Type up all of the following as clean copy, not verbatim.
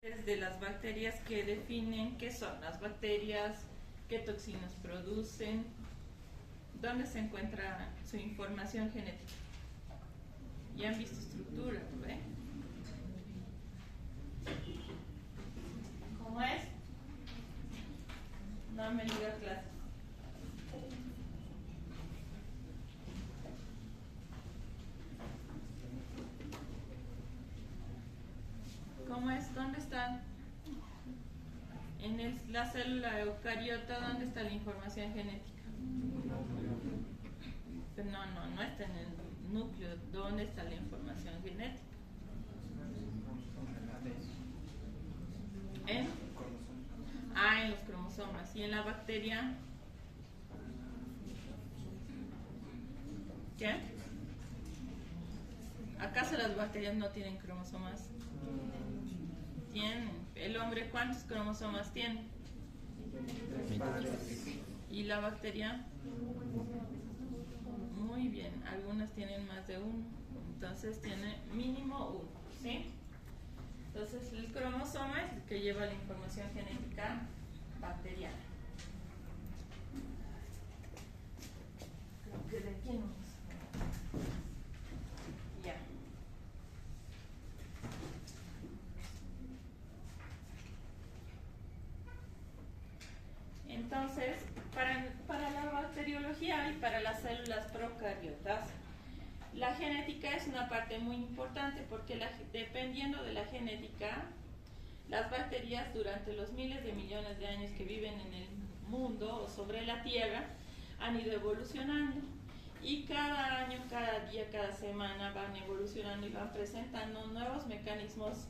De las bacterias que definen qué son las bacterias, qué toxinas producen, dónde se encuentra su información genética. Ya han visto estructura, ¿no ve? ¿Cómo es? No me diga clase. ¿Cómo es? ¿Dónde están? En la célula eucariota, ¿dónde está la información genética? No está en el núcleo. ¿Dónde está la información genética? En los cromosomas. ¿Y en la bacteria? ¿Qué? ¿Acaso las bacterias no tienen cromosomas? Tienen. ¿El hombre cuántos cromosomas tiene? ¿Y la bacteria? Muy bien, algunas tienen más de uno, entonces tiene mínimo uno, ¿sí? Entonces el cromosoma es el que lleva la información genética bacteriana. Creo que de aquí no. Ya. Entonces, para la bacteriología y para las células procariotas, la genética es una parte muy importante porque dependiendo de la genética, las bacterias durante los miles de millones de años que viven en el mundo o sobre la Tierra han ido evolucionando y cada año, cada día, cada semana van evolucionando y van presentando nuevos mecanismos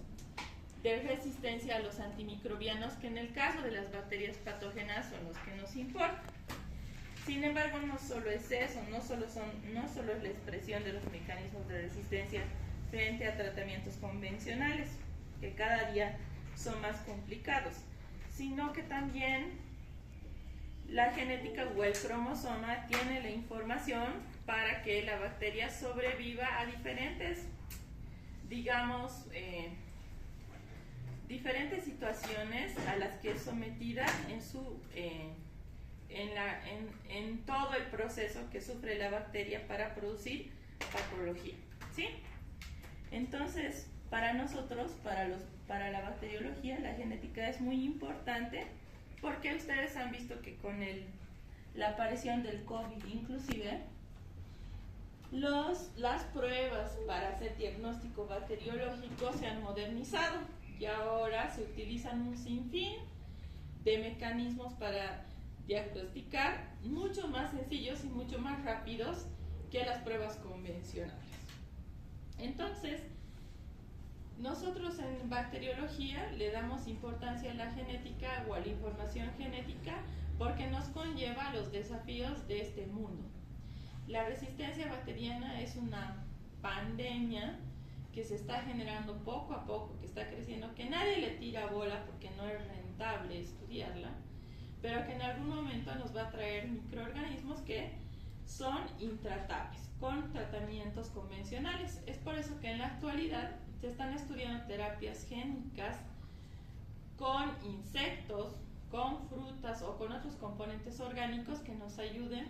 de resistencia a los antimicrobianos, que en el caso de las bacterias patógenas son los que nos importan. Sin embargo, no solo es eso, no solo es la expresión de los mecanismos de resistencia frente a tratamientos convencionales, que cada día son más complicados, sino que también la genética o el cromosoma tiene la información para que la bacteria sobreviva a diferentes, digamos, diferentes situaciones a las que es sometida en todo el proceso que sufre la bacteria para producir patología, ¿sí? Entonces, para nosotros, para la bacteriología, la genética es muy importante porque ustedes han visto que con la aparición del COVID inclusive, las pruebas para hacer diagnóstico bacteriológico se han modernizado y ahora se utilizan un sinfín de mecanismos para diagnosticar mucho más sencillos y mucho más rápidos que las pruebas convencionales. Entonces, nosotros en bacteriología le damos importancia a la genética o a la información genética porque nos conlleva a los desafíos de este mundo. La resistencia bacteriana es una pandemia que se está generando poco a poco, que está creciendo, que nadie le tira bola porque no es rentable estudiarla, pero que en algún momento nos va a traer microorganismos que son intratables con tratamientos convencionales. Es por eso que en la actualidad se están estudiando terapias génicas con insectos, con frutas o con otros componentes orgánicos que nos ayuden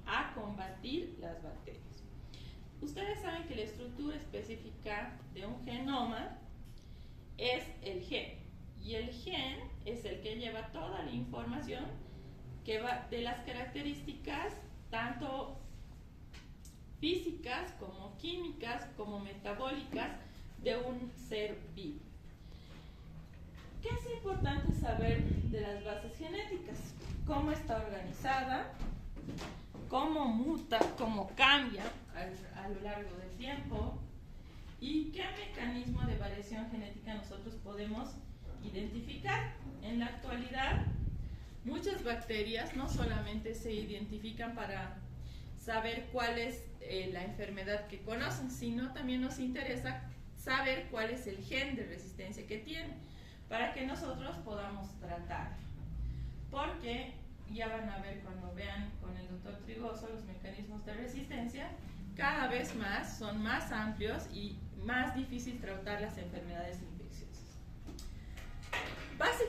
a combatir las bacterias. Ustedes saben que la estructura específica de un genoma es el gen, y el gen es el que lleva toda la información que va de las características tanto físicas como químicas como metabólicas de un ser vivo. ¿Qué es importante saber de las bases genéticas? ¿Cómo está organizada? ¿Cómo muta? ¿Cómo cambia a lo largo del tiempo? ¿Y qué mecanismo de variación genética nosotros podemos identificar? En la actualidad, muchas bacterias no solamente se identifican para saber cuál es la enfermedad que conocen, sino también nos interesa saber cuál es el gen de resistencia que tienen, para que nosotros podamos tratar. Porque ya van a ver cuando vean con el doctor Trigoso los mecanismos de resistencia, cada vez más son más amplios y más difícil tratar las enfermedades infecciosas.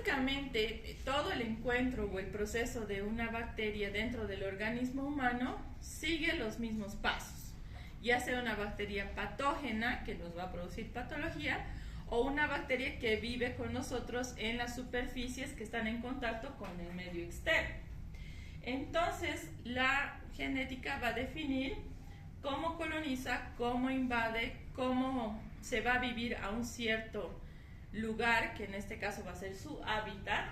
básicamente todo el encuentro o el proceso de una bacteria dentro del organismo humano sigue los mismos pasos, ya sea una bacteria patógena que nos va a producir patología o una bacteria que vive con nosotros en las superficies que están en contacto con el medio externo. Entonces, la genética va a definir cómo coloniza, cómo invade, cómo se va a vivir a un cierto lugar, que en este caso va a ser su hábitat,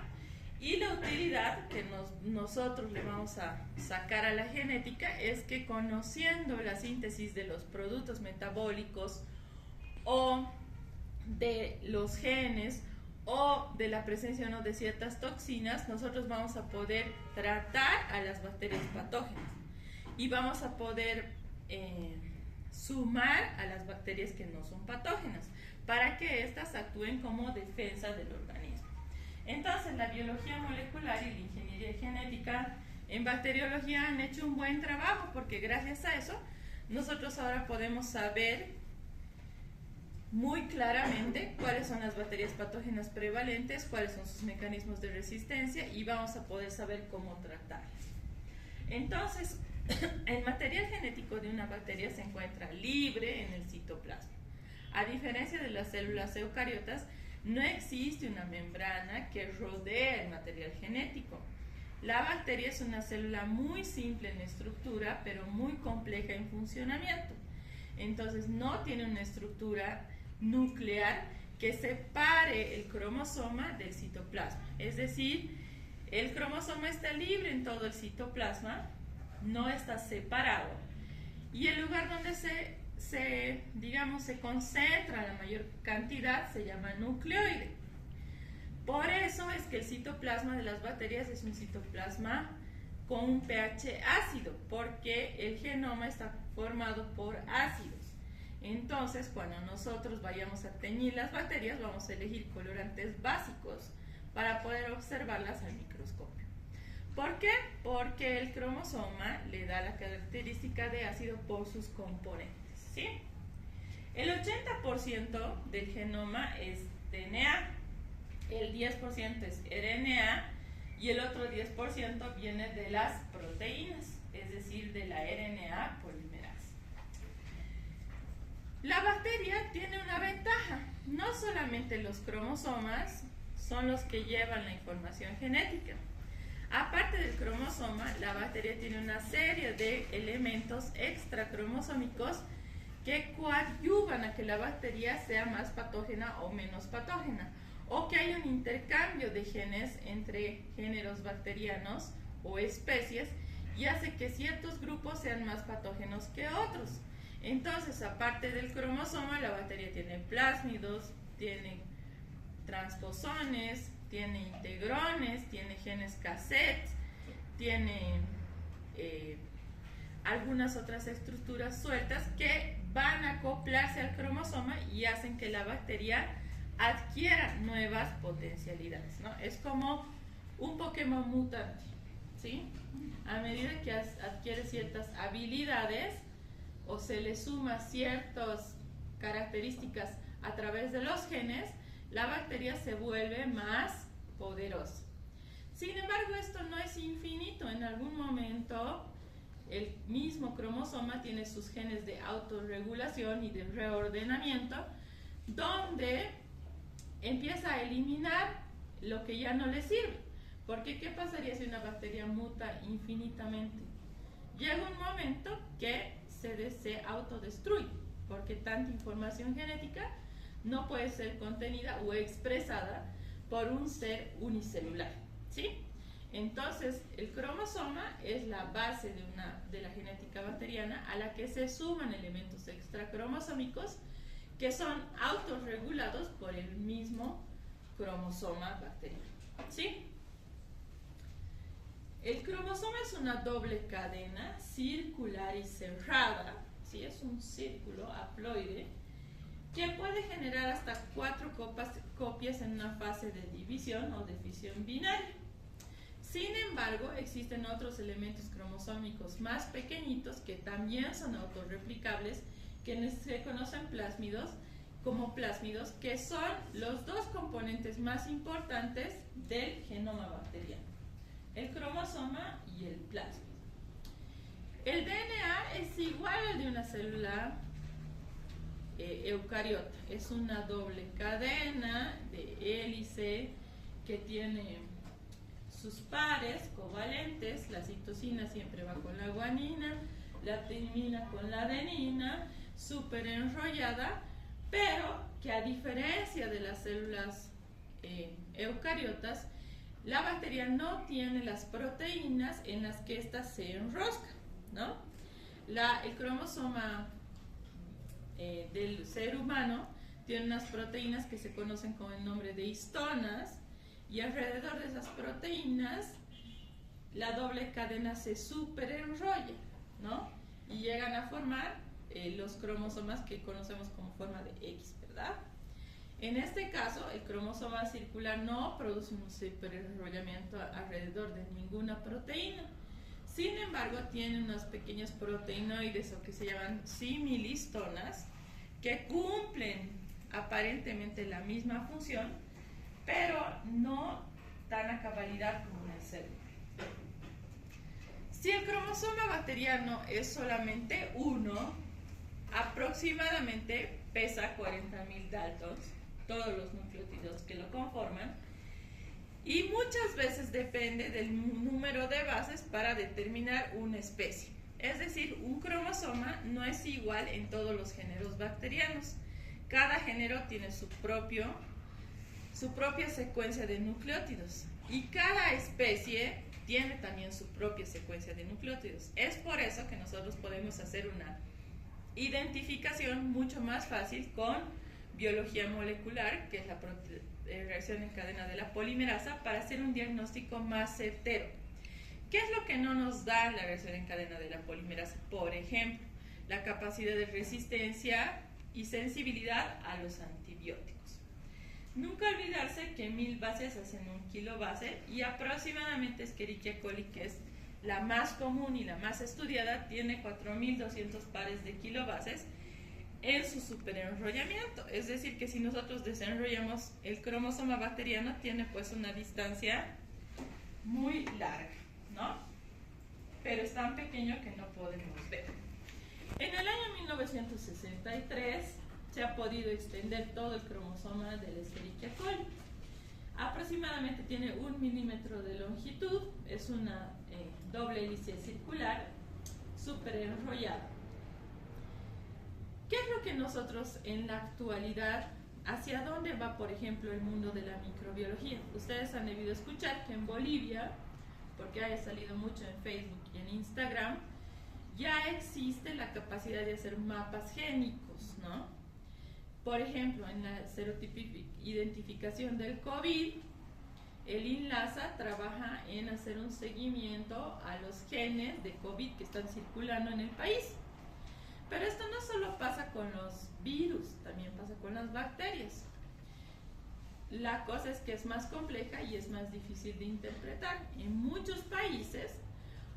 y la utilidad que nosotros le vamos a sacar a la genética es que, conociendo la síntesis de los productos metabólicos o de los genes o de la presencia o no de ciertas toxinas, nosotros vamos a poder tratar a las bacterias patógenas y vamos a poder sumar a las bacterias que no son patógenas para que éstas actúen como defensa del organismo. Entonces, la biología molecular y la ingeniería genética en bacteriología han hecho un buen trabajo, porque gracias a eso nosotros ahora podemos saber muy claramente cuáles son las bacterias patógenas prevalentes, cuáles son sus mecanismos de resistencia, y vamos a poder saber cómo tratarlas. Entonces, el material genético de una bacteria se encuentra libre en el citoplasma. A diferencia de las células eucariotas, no existe una membrana que rodee el material genético. La bacteria es una célula muy simple en estructura, pero muy compleja en funcionamiento. Entonces, no tiene una estructura nuclear que separe el cromosoma del citoplasma. Es decir, el cromosoma está libre en todo el citoplasma, no está separado, y el lugar donde se concentra la mayor cantidad se llama nucleoide. Por eso es que el citoplasma de las bacterias es un citoplasma con un pH ácido, porque el genoma está formado por ácidos. Entonces, cuando nosotros vayamos a teñir las bacterias, vamos a elegir colorantes básicos para poder observarlas al microscopio. ¿Por qué? Porque el cromosoma le da la característica de ácido por sus componentes, ¿sí? El 80% del genoma es DNA, el 10% es RNA y el otro 10% viene de las proteínas, es decir, de la RNA polimerasa. La bacteria tiene una ventaja: no solamente los cromosomas son los que llevan la información genética. Aparte del cromosoma, la bacteria tiene una serie de elementos extracromosómicos que coadyuvan a que la bacteria sea más patógena o menos patógena, o que haya un intercambio de genes entre géneros bacterianos o especies, y hace que ciertos grupos sean más patógenos que otros. Entonces, aparte del cromosoma, la bacteria tiene plásmidos, tiene transposones, tiene integrones, tiene genes cassette, tiene algunas otras estructuras sueltas que van a acoplarse al cromosoma y hacen que la bacteria adquiera nuevas potencialidades, ¿no? Es como un Pokémon mutante, ¿sí? A medida que adquiere ciertas habilidades o se le suma ciertas características a través de los genes, la bacteria se vuelve más poderosa. Sin embargo, esto no es infinito. En algún momento, el mismo cromosoma tiene sus genes de autorregulación y de reordenamiento, donde empieza a eliminar lo que ya no le sirve. Porque, ¿qué pasaría si una bacteria muta infinitamente? Llega un momento que se autodestruye, porque tanta información genética no puede ser contenida o expresada por un ser unicelular, ¿sí? Entonces, el cromosoma es la base de la genética bacteriana, a la que se suman elementos extracromosómicos que son autorregulados por el mismo cromosoma bacteriano, ¿sí? El cromosoma es una doble cadena circular y cerrada, ¿sí? Es un círculo haploide que puede generar hasta 4 copias en una fase de división o de fisión binaria. Sin embargo, existen otros elementos cromosómicos más pequeñitos que también son autorreplicables, que se conocen plásmidos, como plásmidos, que son los dos componentes más importantes del genoma bacteriano, el cromosoma y el plásmido. El DNA es igual al de una célula eucariota, es una doble cadena de hélice que tiene sus pares covalentes. La citosina siempre va con la guanina, la timina con la adenina, súper enrollada, pero que a diferencia de las células eucariotas, la bacteria no tiene las proteínas en las que ésta se enrosca, ¿no? El cromosoma del ser humano tiene unas proteínas que se conocen con el nombre de histonas, y alrededor de esas proteínas la doble cadena se super enrolla, ¿no? Y llegan a formar los cromosomas que conocemos como forma de X, ¿verdad? En este caso, el cromosoma circular no produce un superenrollamiento alrededor de ninguna proteína. Sin embargo, tiene unas pequeñas proteinoides, o que se llaman similistonas, que cumplen aparentemente la misma función, pero no tan a cabalidad como una célula. Si el cromosoma bacteriano es solamente uno, aproximadamente pesa 40.000 daltons, todos los nucleótidos que lo conforman, y muchas veces depende del número de bases para determinar una especie. Es decir, un cromosoma no es igual en todos los géneros bacterianos. Cada género tiene su propia secuencia de nucleótidos, y cada especie tiene también su propia secuencia de nucleótidos. Es por eso que nosotros podemos hacer una identificación mucho más fácil con biología molecular, que es la reacción en cadena de la polimerasa, para hacer un diagnóstico más certero. ¿Qué es lo que no nos da la reacción en cadena de la polimerasa? Por ejemplo, la capacidad de resistencia y sensibilidad a los antibióticos. Nunca olvidarse que 1000 bases hacen 1 kilobase, y aproximadamente Escherichia coli, que es la más común y la más estudiada, tiene 4200 pares de kilobases en su superenrollamiento. Es decir, que si nosotros desenrollamos el cromosoma bacteriano, tiene pues una distancia muy larga, ¿no? Pero es tan pequeño que no podemos ver. En el año 1963 se ha podido extender todo el cromosoma de la Escherichia coli. Aproximadamente tiene 1 milímetro de longitud, es una doble hélice circular, súper enrollada. ¿Qué es lo que nosotros en la actualidad, hacia dónde va, por ejemplo, el mundo de la microbiología? Ustedes han debido escuchar que en Bolivia, porque haya salido mucho en Facebook y en Instagram, ya existe la capacidad de hacer mapas génicos, ¿no? Por ejemplo, en la identificación del COVID, el INLASA trabaja en hacer un seguimiento a los genes de COVID que están circulando en el país. Pero esto no solo pasa con los virus, también pasa con las bacterias. La cosa es que es más compleja y es más difícil de interpretar. En muchos países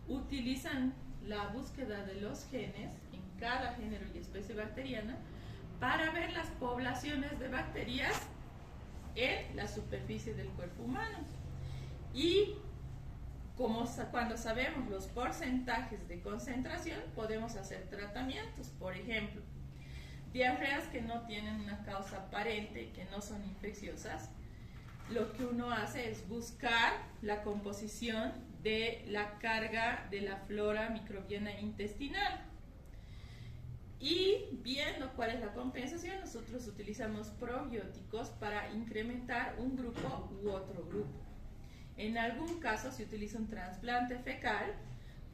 utilizan la búsqueda de los genes en cada género y especie bacteriana para ver las poblaciones de bacterias en la superficie del cuerpo humano. Y cuando sabemos los porcentajes de concentración, podemos hacer tratamientos. Por ejemplo, diarreas que no tienen una causa aparente, que no son infecciosas, lo que uno hace es buscar la composición de la carga de la flora microbiana intestinal. Y viendo cuál es la compensación, nosotros utilizamos probióticos para incrementar un grupo u otro grupo. En algún caso se utiliza un trasplante fecal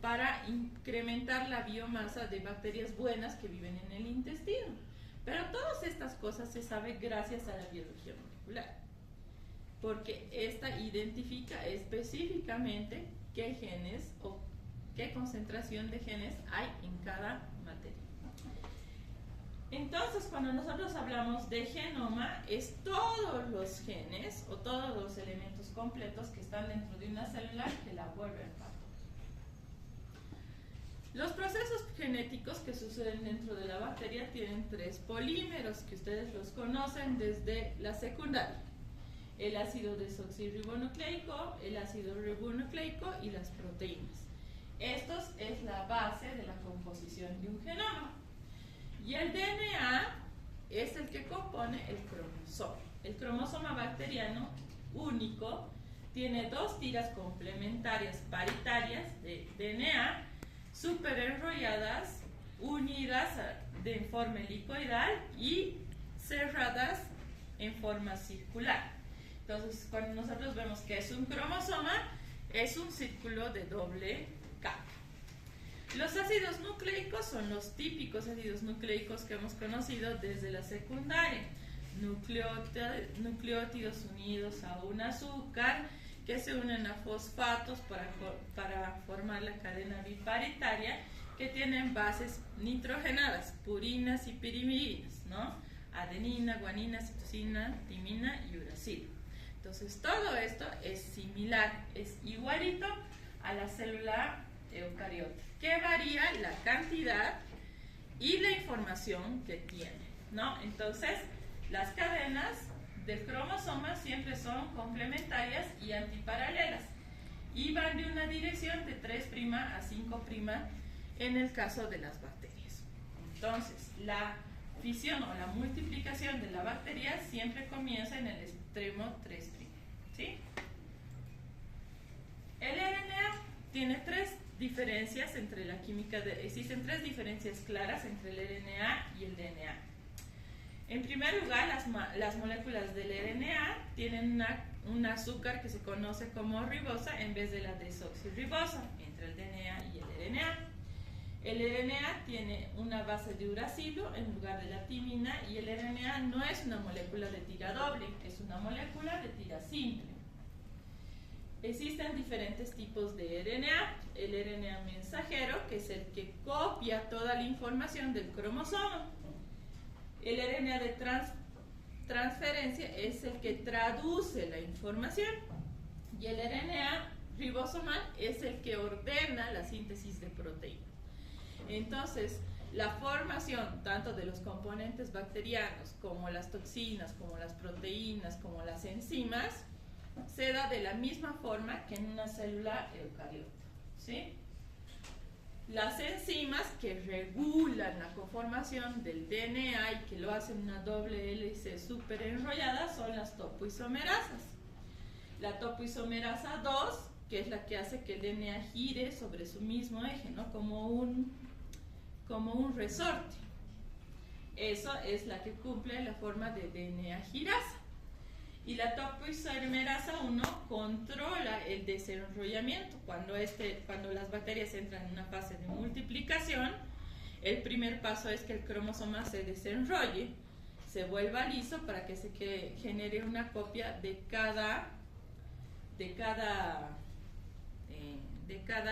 para incrementar la biomasa de bacterias buenas que viven en el intestino. Pero todas estas cosas se sabe gracias a la biología molecular, porque esta identifica específicamente qué genes o qué concentración de genes hay en cada materia. Entonces, cuando nosotros hablamos de genoma, es todos los genes o todos los elementos completos que están dentro de una célula que la vuelven parte. Los procesos genéticos que suceden dentro de la bacteria tienen 3 polímeros que ustedes los conocen desde la secundaria: el ácido desoxirribonucleico, el ácido ribonucleico y las proteínas. Estos es la base de la composición de un genoma. Y el DNA es el que compone el cromosoma. El cromosoma bacteriano único tiene 2 tiras complementarias paritarias de DNA súper enrolladas, unidas de forma helicoidal y cerradas en forma circular. Entonces, cuando nosotros vemos que es un cromosoma, es un círculo de doble capa. Los ácidos nucleicos son los típicos ácidos nucleicos que hemos conocido desde la secundaria. Nucleótidos unidos a un azúcar que se unen a fosfatos para formar la cadena biparitaria, que tienen bases nitrogenadas, purinas y pirimidinas, ¿no? Adenina, guanina, citosina, timina y uracilo. Entonces, todo esto es similar, es igualito a la célula eucariota, que varía la cantidad y la información que tiene, ¿no? Entonces, las cadenas del cromosoma siempre son complementarias y antiparalelas y van de una dirección de 3' a 5' en el caso de las bacterias. Entonces, la fisión o la multiplicación de la bacteria siempre comienza en el extremo 3', ¿sí? El RNA tiene 3 diferencias entre la química, existen 3 diferencias claras entre el RNA y el DNA. En primer lugar, las moléculas del RNA tienen un azúcar que se conoce como ribosa en vez de la desoxirribosa entre el DNA y el RNA. El RNA tiene una base de uracilo en lugar de la timina, y el RNA no es una molécula de tira doble, es una molécula de tira simple. Existen diferentes tipos de RNA. El RNA mensajero, que es el que copia toda la información del cromosoma. El RNA de transferencia es el que traduce la información. Y el RNA ribosomal es el que ordena la síntesis de proteínas. Entonces, la formación tanto de los componentes bacterianos como las toxinas, como las proteínas, como las enzimas, se da de la misma forma que en una célula eucariota, ¿sí? Las enzimas que regulan la conformación del DNA y que lo hacen una doble hélice súper enrollada son las topoisomerasas. La topoisomerasa 2, que es la que hace que el DNA gire sobre su mismo eje, ¿no? Como un resorte. Eso es la que cumple la forma de DNA girasa. Y la topoisomerasa 1 controla el desenrollamiento. Cuando las bacterias entran en una fase de multiplicación, el primer paso es que el cromosoma se desenrolle, se vuelva liso para que se genere una copia de cada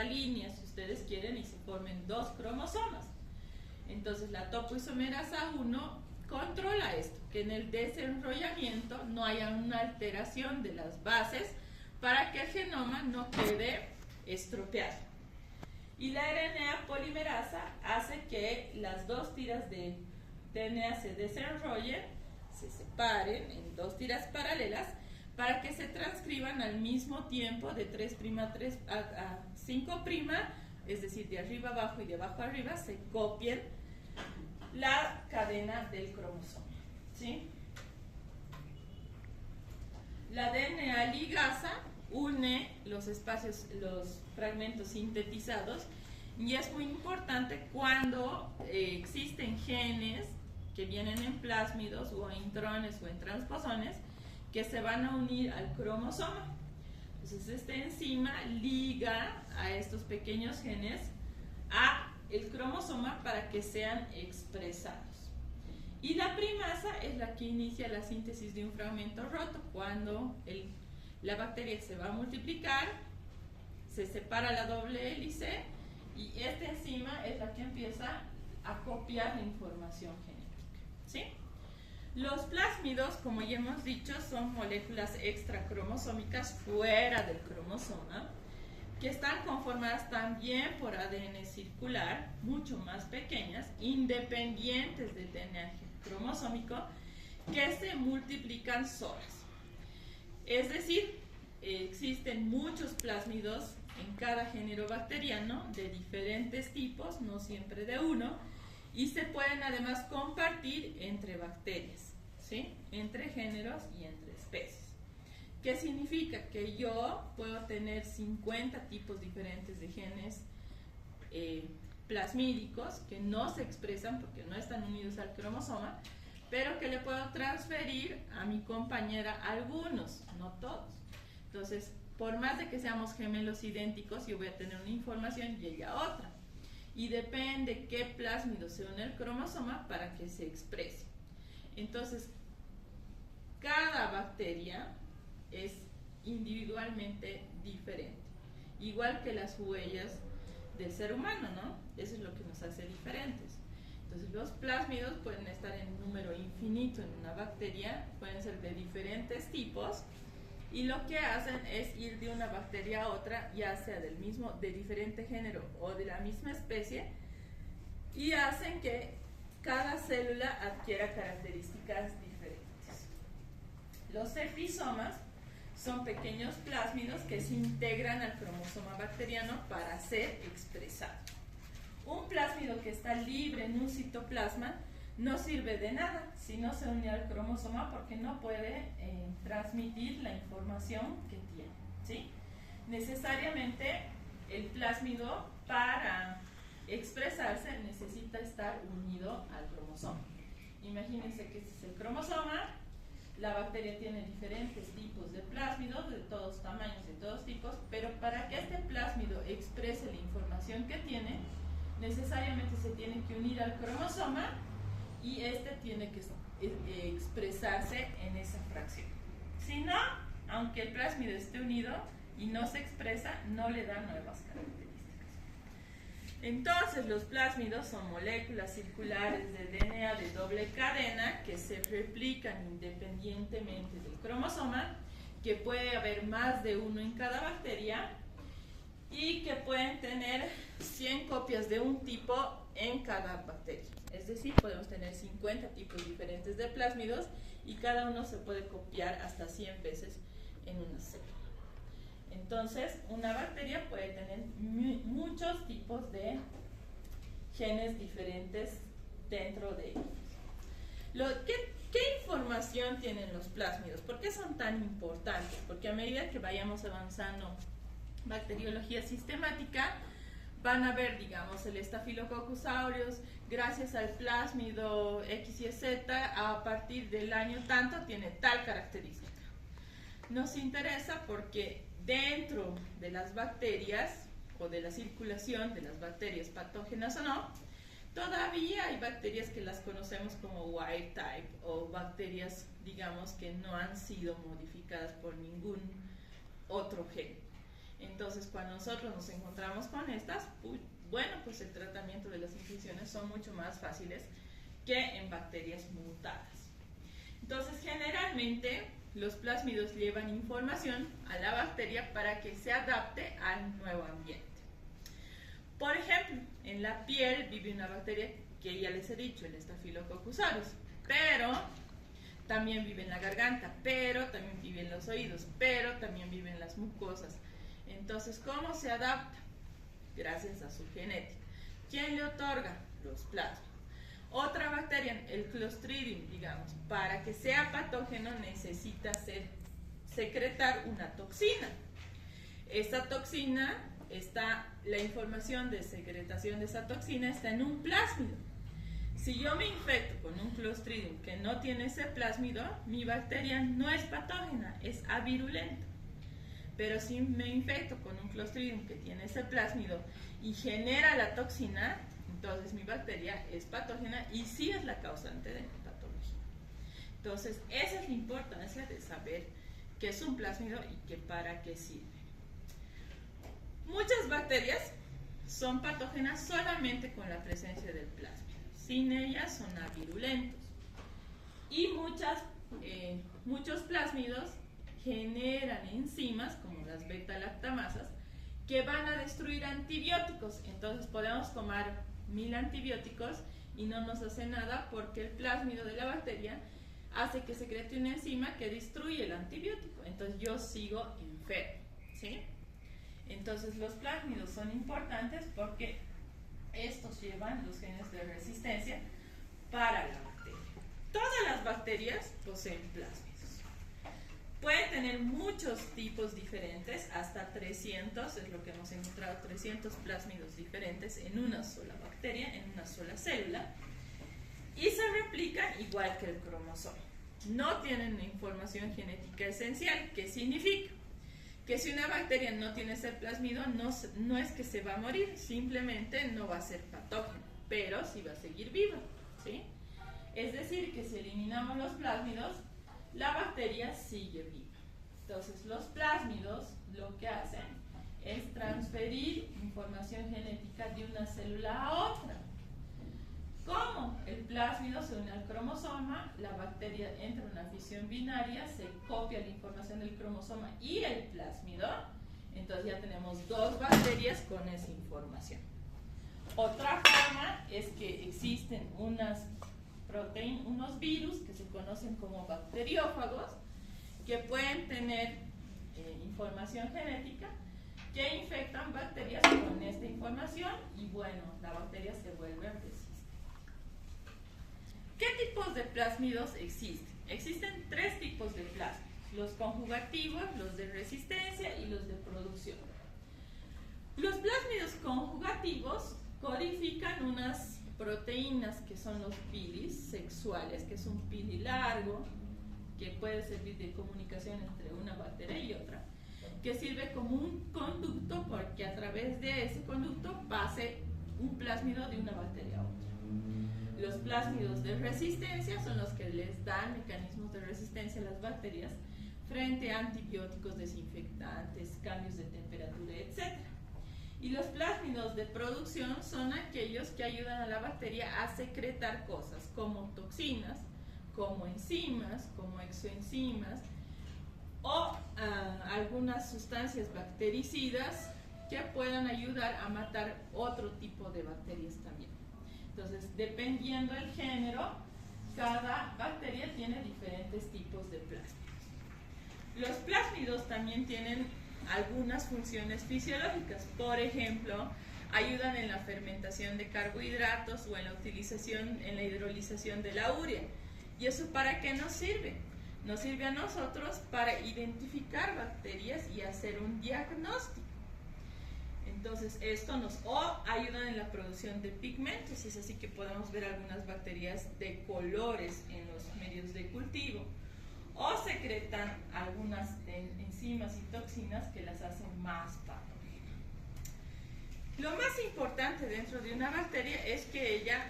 línea, si ustedes quieren, y se formen 2 cromosomas. Entonces, la topoisomerasa 1 controla esto, que en el desenrollamiento no haya una alteración de las bases para que el genoma no quede estropeado. Y la RNA polimerasa hace que las 2 tiras de DNA se desenrollen, se separen en 2 tiras paralelas para que se transcriban al mismo tiempo de 3' a 5', es decir, de arriba abajo y de abajo arriba, se copien la cadena del cromosoma, ¿sí? La DNA ligasa une los espacios, los fragmentos sintetizados, y es muy importante cuando existen genes que vienen en plásmidos o en intrones o en transposones que se van a unir al cromosoma. Entonces, esta enzima liga a estos pequeños genes a el cromosoma para que sean expresados. Y la primasa es la que inicia la síntesis de un fragmento roto. Cuando la bacteria se va a multiplicar, se separa la doble hélice y esta enzima es la que empieza a copiar la información genética, ¿sí? Los plásmidos, como ya hemos dicho, son moléculas extracromosómicas fuera del cromosoma, que están conformadas también por ADN circular, mucho más pequeñas, independientes del DNA cromosómico, que se multiplican solas. Es decir, existen muchos plásmidos en cada género bacteriano de diferentes tipos, no siempre de uno, y se pueden además compartir entre bacterias, ¿sí? Entre géneros y entre especies. ¿Qué significa? Que yo puedo tener 50 tipos diferentes de genes plasmídicos que no se expresan porque no están unidos al cromosoma, pero que le puedo transferir a mi compañera algunos, no todos. Entonces, por más de que seamos gemelos idénticos, yo voy a tener una información y ella otra. Y depende qué plásmido se une al cromosoma para que se exprese. Entonces, cada bacteria es individualmente diferente, igual que las huellas del ser humano, ¿no? Eso es lo que nos hace diferentes. Entonces, los plásmidos pueden estar en un número infinito en una bacteria, pueden ser de diferentes tipos, y lo que hacen es ir de una bacteria a otra, ya sea del mismo, de diferente género o de la misma especie, y hacen que cada célula adquiera características diferentes. Los episomas son pequeños plásmidos que se integran al cromosoma bacteriano para ser expresados. Un plásmido que está libre en un citoplasma no sirve de nada si no se une al cromosoma, porque no puede transmitir la información que tiene, ¿sí? Necesariamente el plásmido, para expresarse, necesita estar unido al cromosoma. Imagínense que este es el cromosoma. La bacteria tiene diferentes tipos de plásmidos, de todos tamaños, de todos tipos, pero para que este plásmido exprese la información que tiene, necesariamente se tiene que unir al cromosoma y este tiene que expresarse en esa fracción. Si no, aunque el plásmido esté unido y no se expresa, no le da nuevas características. Entonces, los plásmidos son moléculas circulares de DNA de doble cadena que se replican independientemente del cromosoma, que puede haber más de uno en cada bacteria y que pueden tener 100 copias de un tipo en cada bacteria. Es decir, podemos tener 50 tipos diferentes de plásmidos y cada uno se puede copiar hasta 100 veces en una célula. Entonces, una bacteria puede tener muchos tipos de genes diferentes dentro de ellos. ¿Qué información tienen los plásmidos? ¿Por qué son tan importantes? Porque a medida que vayamos avanzando bacteriología sistemática, van a ver, digamos, el Staphylococcus aureus, gracias al plásmido XYZ, a partir del año tanto, tiene tal característica. Nos interesa porque dentro de las bacterias, o de la circulación de las bacterias patógenas o no, todavía hay bacterias que las conocemos como wild type, o bacterias, digamos, que no han sido modificadas por ningún otro gen. Entonces, cuando nosotros nos encontramos con estas, pues el tratamiento de las infecciones son mucho más fáciles que en bacterias mutadas. Entonces, generalmente, los plásmidos llevan información a la bacteria para que se adapte al nuevo ambiente. Por ejemplo, en la piel vive una bacteria que ya les he dicho, el Staphylococcus aureus, pero también vive en la garganta, pero también vive en los oídos, pero también vive en las mucosas. Entonces, ¿cómo se adapta? Gracias a su genética. ¿Quién le otorga? Los plásmidos. Otra bacteria, el Clostridium, digamos, para que sea patógeno necesita secretar una toxina. Esta toxina la información de secretación de esa toxina está en un plásmido. Si yo me infecto con un Clostridium que no tiene ese plásmido, mi bacteria no es patógena, es avirulenta. Pero si me infecto con un Clostridium que tiene ese plásmido y genera la toxina, entonces mi bacteria es patógena y sí es la causante de mi patología. Entonces, esa es la importancia de saber qué es un plásmido y para qué sirve. Muchas bacterias son patógenas solamente con la presencia del plásmido. Sin ellas son avirulentos. Y muchos plásmidos generan enzimas, como las beta-lactamasas, que van a destruir antibióticos. Entonces podemos tomar 1000 antibióticos y no nos hace nada porque el plásmido de la bacteria hace que secrete una enzima que destruye el antibiótico. Entonces yo sigo enfermo, ¿sí? Entonces los plásmidos son importantes porque estos llevan los genes de resistencia para la bacteria. Todas las bacterias poseen plásmidos. Pueden tener muchos tipos diferentes, hasta 300, es lo que hemos encontrado, 300 plásmidos diferentes en una sola bacteria, en una sola célula, y se replican igual que el cromosoma. No tienen información genética esencial. ¿Qué significa? Que si una bacteria no tiene ese plásmido, no es que se va a morir, simplemente no va a ser patógeno, pero sí va a seguir viva, ¿sí? Es decir, que si eliminamos los plásmidos, la bacteria sigue viva. Entonces, los plásmidos lo que hacen es transferir información genética de una célula a otra. ¿Cómo? El plásmido se une al cromosoma, la bacteria entra en una fisión binaria, se copia la información del cromosoma y el plásmido, entonces ya tenemos dos bacterias con esa información. Otra forma es que existen unos virus que se conocen como bacteriófagos, que pueden tener información genética, que infectan bacterias con esta información y bueno, la bacteria se vuelve resistente. ¿Qué tipos de plásmidos existen? Existen 3 tipos de plásmidos: los conjugativos, los de resistencia y los de producción. Los plásmidos conjugativos codifican unas proteínas que son los pilis sexuales, que es un pili largo que puede servir de comunicación entre una bacteria y otra, que sirve como un conducto porque a través de ese conducto pase un plásmido de una bacteria a otra. Los plásmidos de resistencia son los que les dan mecanismos de resistencia a las bacterias frente a antibióticos, desinfectantes, cambios de temperatura, etc. Y los plásmidos de producción son aquellos que ayudan a la bacteria a secretar cosas como toxinas, como enzimas, como exoenzimas o algunas sustancias bactericidas que puedan ayudar a matar otro tipo de bacterias también. Entonces, dependiendo del género, cada bacteria tiene diferentes tipos de plásmidos. Los plásmidos también tienen algunas funciones fisiológicas. Por ejemplo, ayudan en la fermentación de carbohidratos o en la hidrolización de la urea. ¿Y eso para qué nos sirve? Nos sirve a nosotros para identificar bacterias y hacer un diagnóstico. Entonces, esto ayudan en la producción de pigmentos, es así que podemos ver algunas bacterias de colores en los medios de cultivo, o secretan algunas enzimas y toxinas que las hacen más patógenas. Lo más importante dentro de una bacteria es que ella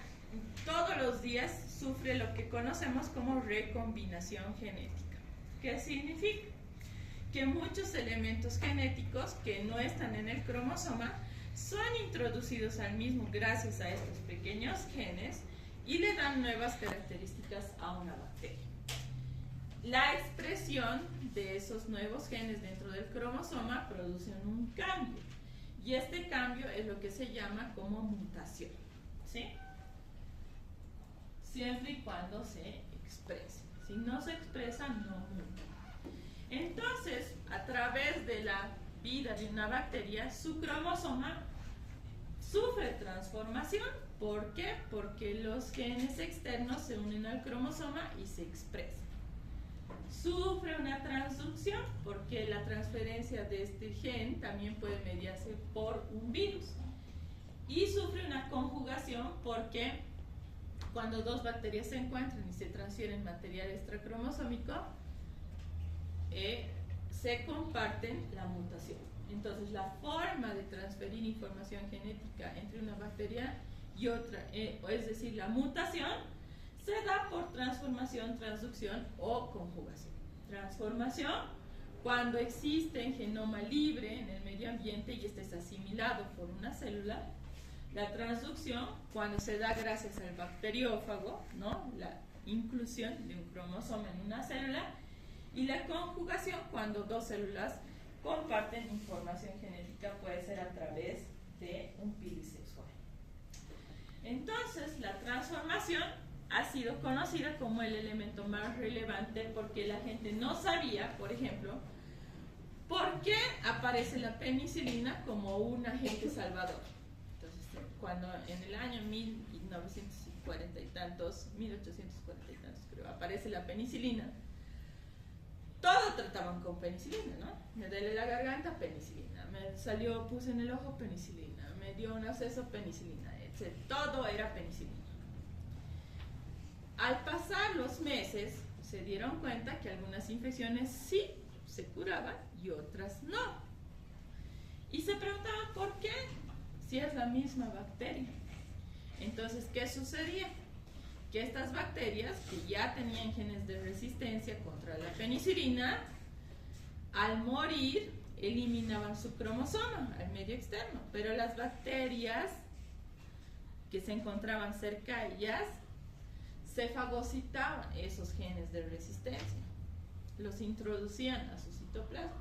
todos los días sufre lo que conocemos como recombinación genética. ¿Qué significa? Que muchos elementos genéticos que no están en el cromosoma son introducidos al mismo gracias a estos pequeños genes y le dan nuevas características a una bacteria. La expresión de esos nuevos genes dentro del cromosoma produce un cambio y este cambio es lo que se llama como mutación, ¿sí? Siempre y cuando se exprese. Si no se expresa, no muta. Entonces, a través de la vida de una bacteria, su cromosoma sufre transformación. ¿Por qué? Porque los genes externos se unen al cromosoma y se expresan. Sufre una transducción porque la transferencia de este gen también puede mediarse por un virus. Y sufre una conjugación porque cuando dos bacterias se encuentran y se transfieren material extracromosómico, se comparten la mutación. Entonces, la forma de transferir información genética entre una bacteria y otra, es decir, la mutación, se da por transformación, transducción o conjugación. Transformación, cuando existe en genoma libre en el medio ambiente y este es asimilado por una célula. La transducción, cuando se da gracias al bacteriófago, ¿no? La inclusión de un cromosoma en una célula. Y la conjugación, cuando dos células comparten información genética, puede ser a través de un pilisexual. Entonces, la transformación ha sido conocida como el elemento más relevante porque la gente no sabía, por ejemplo, por qué aparece la penicilina como un agente salvador. Entonces, cuando en el año 1940 y tantos, 1840 y tantos creo, aparece la penicilina, todo trataban con penicilina, ¿no? Me duele la garganta, penicilina. Me salió pus en el ojo, penicilina. Me dio un absceso, penicilina, etc. Todo era penicilina. Al pasar los meses, se dieron cuenta que algunas infecciones sí se curaban y otras no. Y se preguntaban por qué, si es la misma bacteria. Entonces, ¿qué sucedía? Que estas bacterias, que ya tenían genes de resistencia contra la penicilina, al morir eliminaban su cromosoma al medio externo, pero las bacterias que se encontraban cerca de ellas se fagocitaban esos genes de resistencia, los introducían a su citoplasma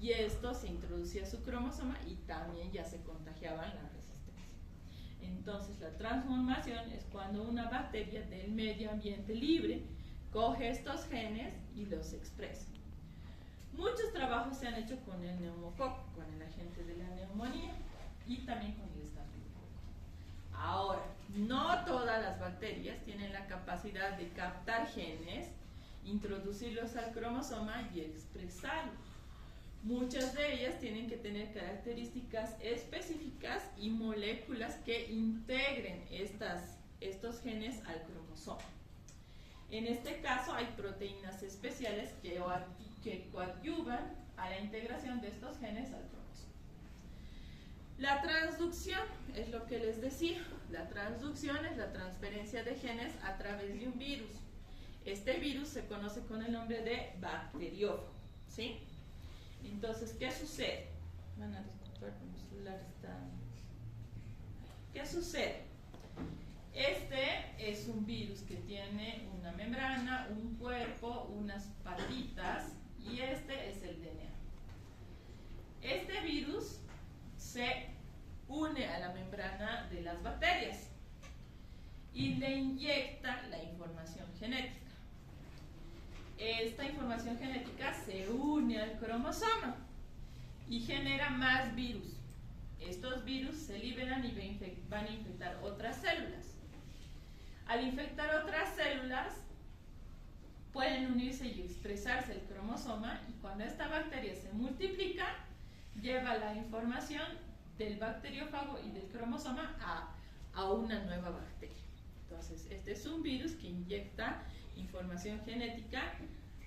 y esto se introducía a su cromosoma y también ya se contagiaban la resistencia. Entonces la transformación es cuando una bacteria del medio ambiente libre coge estos genes y los expresa. Muchos trabajos se han hecho con el neumococo, con el agente de la neumonía y también con el estafilococo. Ahora, no todas las bacterias tienen la capacidad de captar genes, introducirlos al cromosoma y expresarlos. Muchas de ellas tienen que tener características específicas y moléculas que integren estos genes al cromosoma. En este caso hay proteínas especiales que coadyuvan a la integración de estos genes al cromosoma. La transducción es lo que les decía. La transducción es la transferencia de genes a través de un virus. Este virus se conoce con el nombre de bacteriófago, ¿sí? Entonces, ¿qué sucede? Van a disculpar, mi celular está... ¿Qué sucede? Este es un virus que tiene una membrana, un cuerpo, unas patitas y este es el DNA. Este virus se une a la membrana de las bacterias y le inyecta la información genética. Esta información genética se une al cromosoma y genera más virus. Estos virus se liberan y van a infectar otras células. Al infectar otras células, pueden unirse y expresarse el cromosoma y cuando esta bacteria se multiplica, lleva la información del bacteriófago y del cromosoma a una nueva bacteria. Entonces, este es un virus que inyecta información genética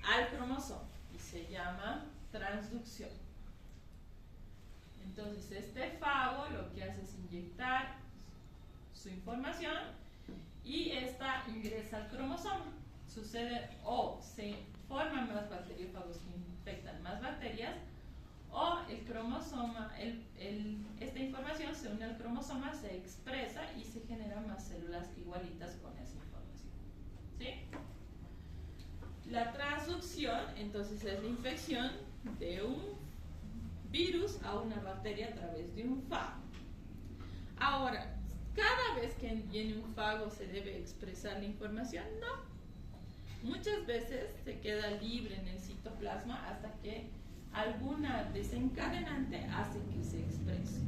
al cromosoma y se llama transducción. Entonces, este fago lo que hace es inyectar su información y esta ingresa al cromosoma. Sucede o se forman más bacteriófagos que infectan más bacterias o el cromosoma, esta información se une al cromosoma, se expresa y se generan más células igualitas con esa información. ¿Sí? La transducción, entonces, es la infección de un virus a una bacteria a través de un fago. Ahora, ¿cada vez que viene un fago se debe expresar la información? No. Muchas veces se queda libre en el citoplasma hasta que alguna desencadenante hace que se exprese.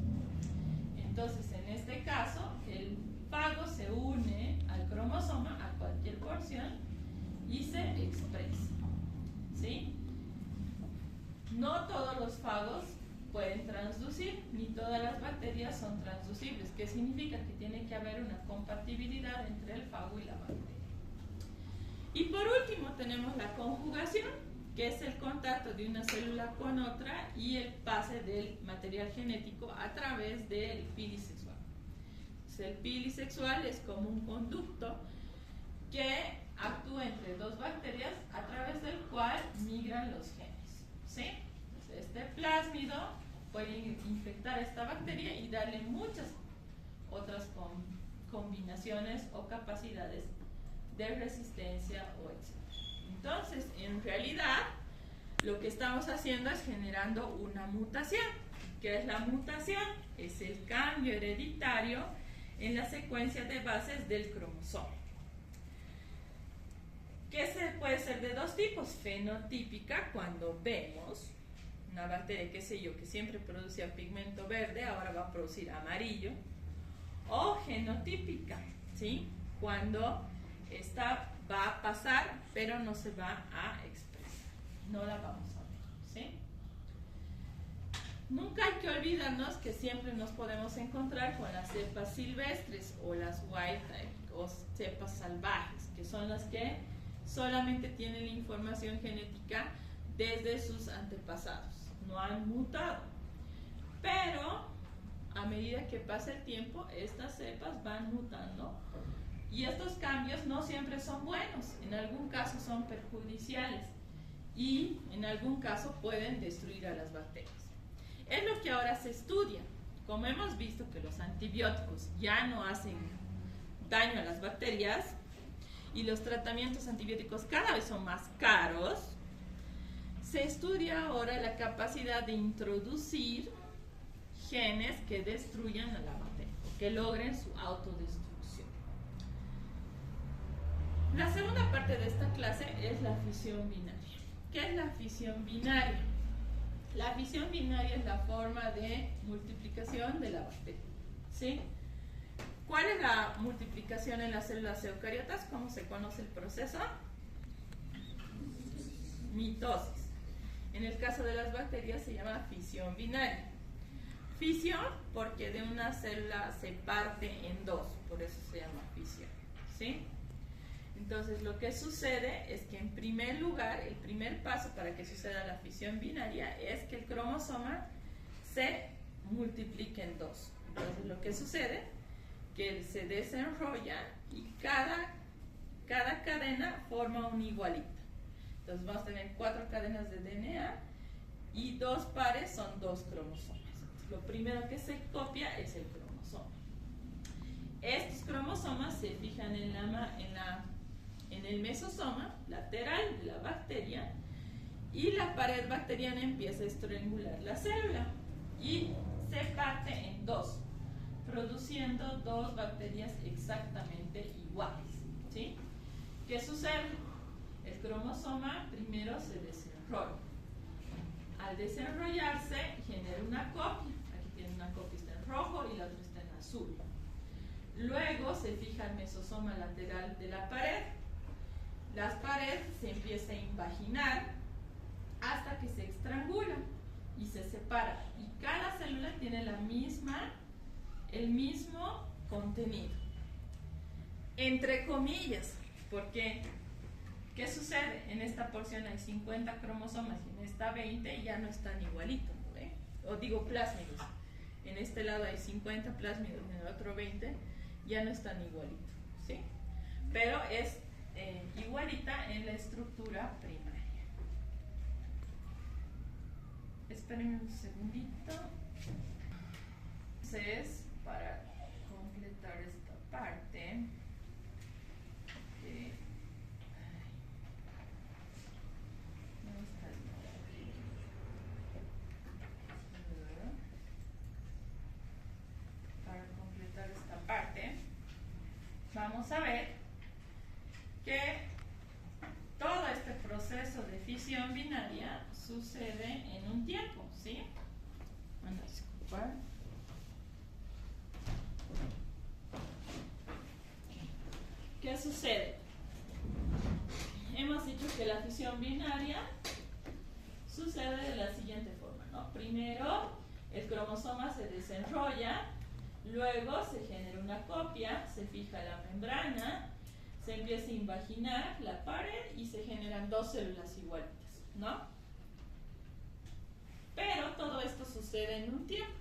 Entonces, en este caso, el fago se une al cromosoma a cualquier porción y se expresa. ¿Sí? No todos los fagos pueden transducir, ni todas las bacterias son transducibles. ¿Qué significa? Que tiene que haber una compatibilidad entre el fago y la bacteria. Y por último tenemos la conjugación, que es el contacto de una célula con otra y el pase del material genético a través del pilisexual. Entonces, el pilisexual es como un conducto que actúa entre dos bacterias a través del cual migran los genes. ¿Sí? Entonces, este plásmido puede infectar esta bacteria y darle muchas otras combinaciones o capacidades de resistencia o etc. Entonces, en realidad, lo que estamos haciendo es generando una mutación. ¿Qué es la mutación? Es el cambio hereditario en la secuencia de bases del cromosoma. Puede ser de dos tipos: fenotípica, cuando vemos una bacteria, qué sé yo, que siempre producía pigmento verde, ahora va a producir amarillo, o genotípica, ¿sí? Cuando esta va a pasar, pero no se va a expresar, no la vamos a ver, ¿sí? Nunca hay que olvidarnos que siempre nos podemos encontrar con las cepas silvestres o las wild type o cepas salvajes, que son las que solamente tienen la información genética desde sus antepasados, no han mutado. Pero a medida que pasa el tiempo, estas cepas van mutando y estos cambios no siempre son buenos, en algún caso son perjudiciales y en algún caso pueden destruir a las bacterias. Es lo que ahora se estudia. Como hemos visto que los antibióticos ya no hacen daño a las bacterias y los tratamientos antibióticos cada vez son más caros, se estudia ahora la capacidad de introducir genes que destruyan a la bacteria, que logren su autodestrucción. La segunda parte de esta clase es la fisión binaria. ¿Qué es la fisión binaria? La fisión binaria es la forma de multiplicación de la bacteria, ¿sí? ¿Cuál es la multiplicación en las células eucariotas? ¿Cómo se conoce el proceso? Mitosis. En el caso de las bacterias se llama fisión binaria. Fisión porque de una célula se parte en dos, por eso se llama fisión, ¿sí? Entonces lo que sucede es que en primer lugar, el primer paso para que suceda la fisión binaria es que el cromosoma se multiplique en dos. Entonces lo que sucede que se desenrolla y cada cadena forma un igualita. Entonces vamos a tener 4 cadenas de DNA y 2 pares son 2 cromosomas. Entonces, lo primero que se copia es el cromosoma. Estos cromosomas se fijan en el mesosoma lateral de la bacteria y la pared bacteriana empieza a estrangular la célula y se parte en dos, produciendo 2 bacterias exactamente iguales, ¿sí? ¿Qué sucede? El cromosoma primero se desenrolla. Al desenrollarse genera una copia. Aquí tiene una copia, está en rojo y la otra está en azul. Luego se fija el mesosoma lateral de la pared. Las paredes se empiezan a invaginar hasta que se estrangulan y se separan. Y cada célula tiene el mismo contenido. Entre comillas, porque ¿qué sucede? En esta porción hay 50 cromosomas y en esta 20 ya no están igualitos, ¿no? O digo plásmidos. En este lado hay 50 plásmidos, en el otro 20, ya no están igualitos, ¿sí? Pero es igualita en la estructura primaria. Esperen un segundito. Entonces, para completar esta parte, vamos a ver que todo este proceso de fisión binaria sucede en un tiempo, ¿sí? Van a disculpar. ¿Qué sucede? Hemos dicho que la fisión binaria sucede de la siguiente forma, ¿no? Primero, el cromosoma se desenrolla, luego se genera una copia, se fija la membrana, se empieza a invaginar la pared y se generan 2 células igualitas, ¿no? Pero todo esto sucede en un tiempo,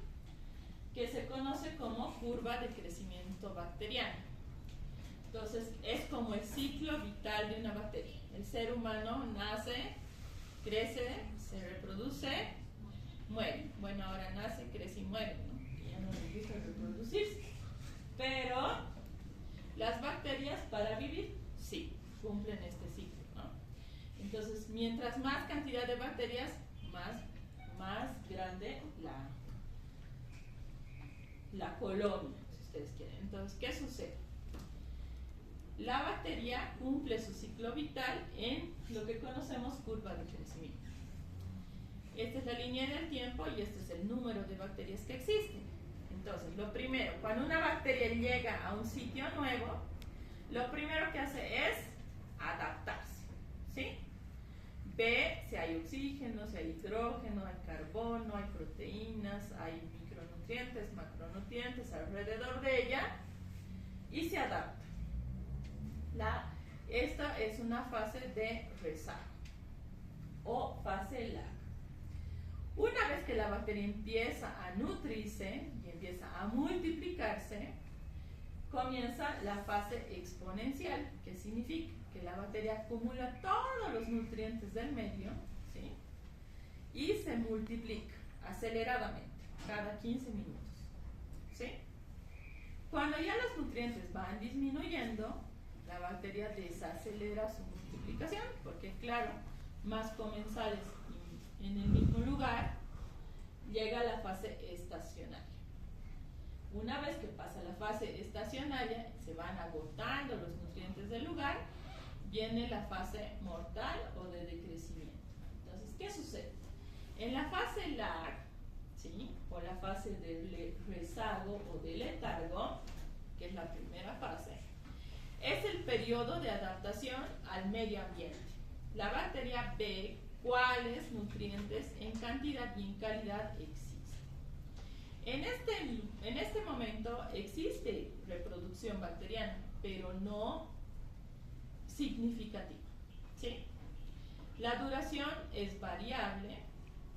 que se conoce como curva de crecimiento bacteriano. Entonces, es como el ciclo vital de una bacteria. El ser humano nace, crece, se reproduce, muere. Bueno, ahora nace, crece y muere, ¿no? Y ya no le gusta reproducirse. Pero las bacterias, para vivir, sí, cumplen este ciclo, ¿no? Entonces, mientras más cantidad de bacterias, más grande la colonia, si ustedes quieren. Entonces, ¿qué sucede? La bacteria cumple su ciclo vital en lo que conocemos curva de crecimiento. Esta es la línea del tiempo y este es el número de bacterias que existen. Entonces, lo primero, cuando una bacteria llega a un sitio nuevo, lo primero que hace es adaptarse, ¿sí? Ve si hay oxígeno, si hay hidrógeno, hay carbono, hay proteínas, hay micronutrientes, macronutrientes alrededor de ella y se adapta. Esta es una fase de rezago o fase lag. Una vez que la bacteria empieza a nutrirse y empieza a multiplicarse, comienza la fase exponencial, que significa que la bacteria acumula todos los nutrientes del medio, ¿sí? Y se multiplica aceleradamente, cada 15 minutos, ¿sí? Cuando ya los nutrientes van disminuyendo, la bacteria desacelera su multiplicación, porque claro, más comensales en el mismo lugar, llega a la fase estacionaria. Una vez que pasa la fase estacionaria, se van agotando los nutrientes del lugar, viene la fase mortal o de decrecimiento. Entonces, ¿qué sucede? En la fase lag, ¿sí? O la fase de rezago o de letargo, que es la primera fase, es el periodo de adaptación al medio ambiente. La bacteria ve cuáles nutrientes en cantidad y en calidad existen. En este momento existe reproducción bacteriana, pero no significativa, ¿sí? La duración es variable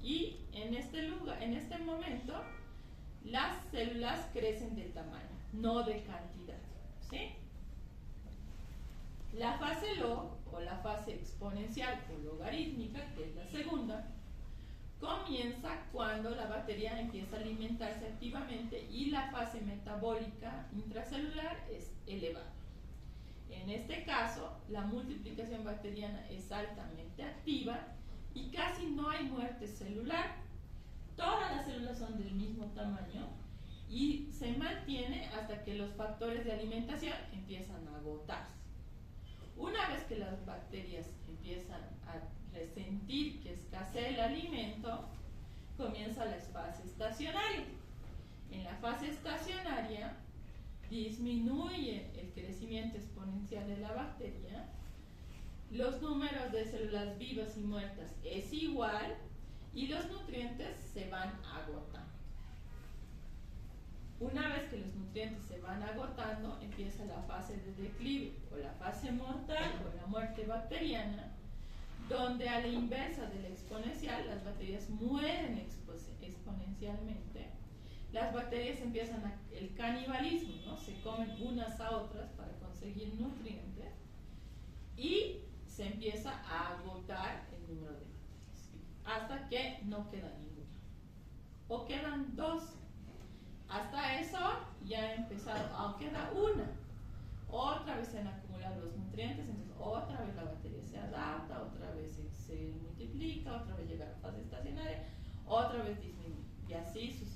y en este momento las células crecen de tamaño, no de cantidad, ¿sí? La fase log o la fase exponencial o logarítmica, que es la segunda, comienza cuando la bacteria empieza a alimentarse activamente y la fase metabólica intracelular es elevada. En este caso, la multiplicación bacteriana es altamente activa y casi no hay muerte celular. Todas las células son del mismo tamaño y se mantiene hasta que los factores de alimentación empiezan a agotarse. Una vez que las bacterias empiezan a resentir que escasea el alimento, comienza la fase estacionaria. En la fase estacionaria disminuye el crecimiento exponencial de la bacteria, los números de células vivas y muertas es igual y los nutrientes se van agotando. Una vez que los nutrientes se van agotando, empieza la fase de declive o la fase mortal o la muerte bacteriana, donde a la inversa de la exponencial, las bacterias mueren exponencialmente. Las bacterias empiezan el canibalismo, ¿no? Se comen unas a otras para conseguir nutrientes y se empieza a agotar el número de bacterias hasta que no queda ninguna o quedan dos. Hasta eso ya ha empezado, queda una. Otra vez se han acumulado los nutrientes, entonces otra vez la bacteria se adapta, otra vez se multiplica, otra vez llega a la fase estacionaria, otra vez disminuye y así sucesivamente.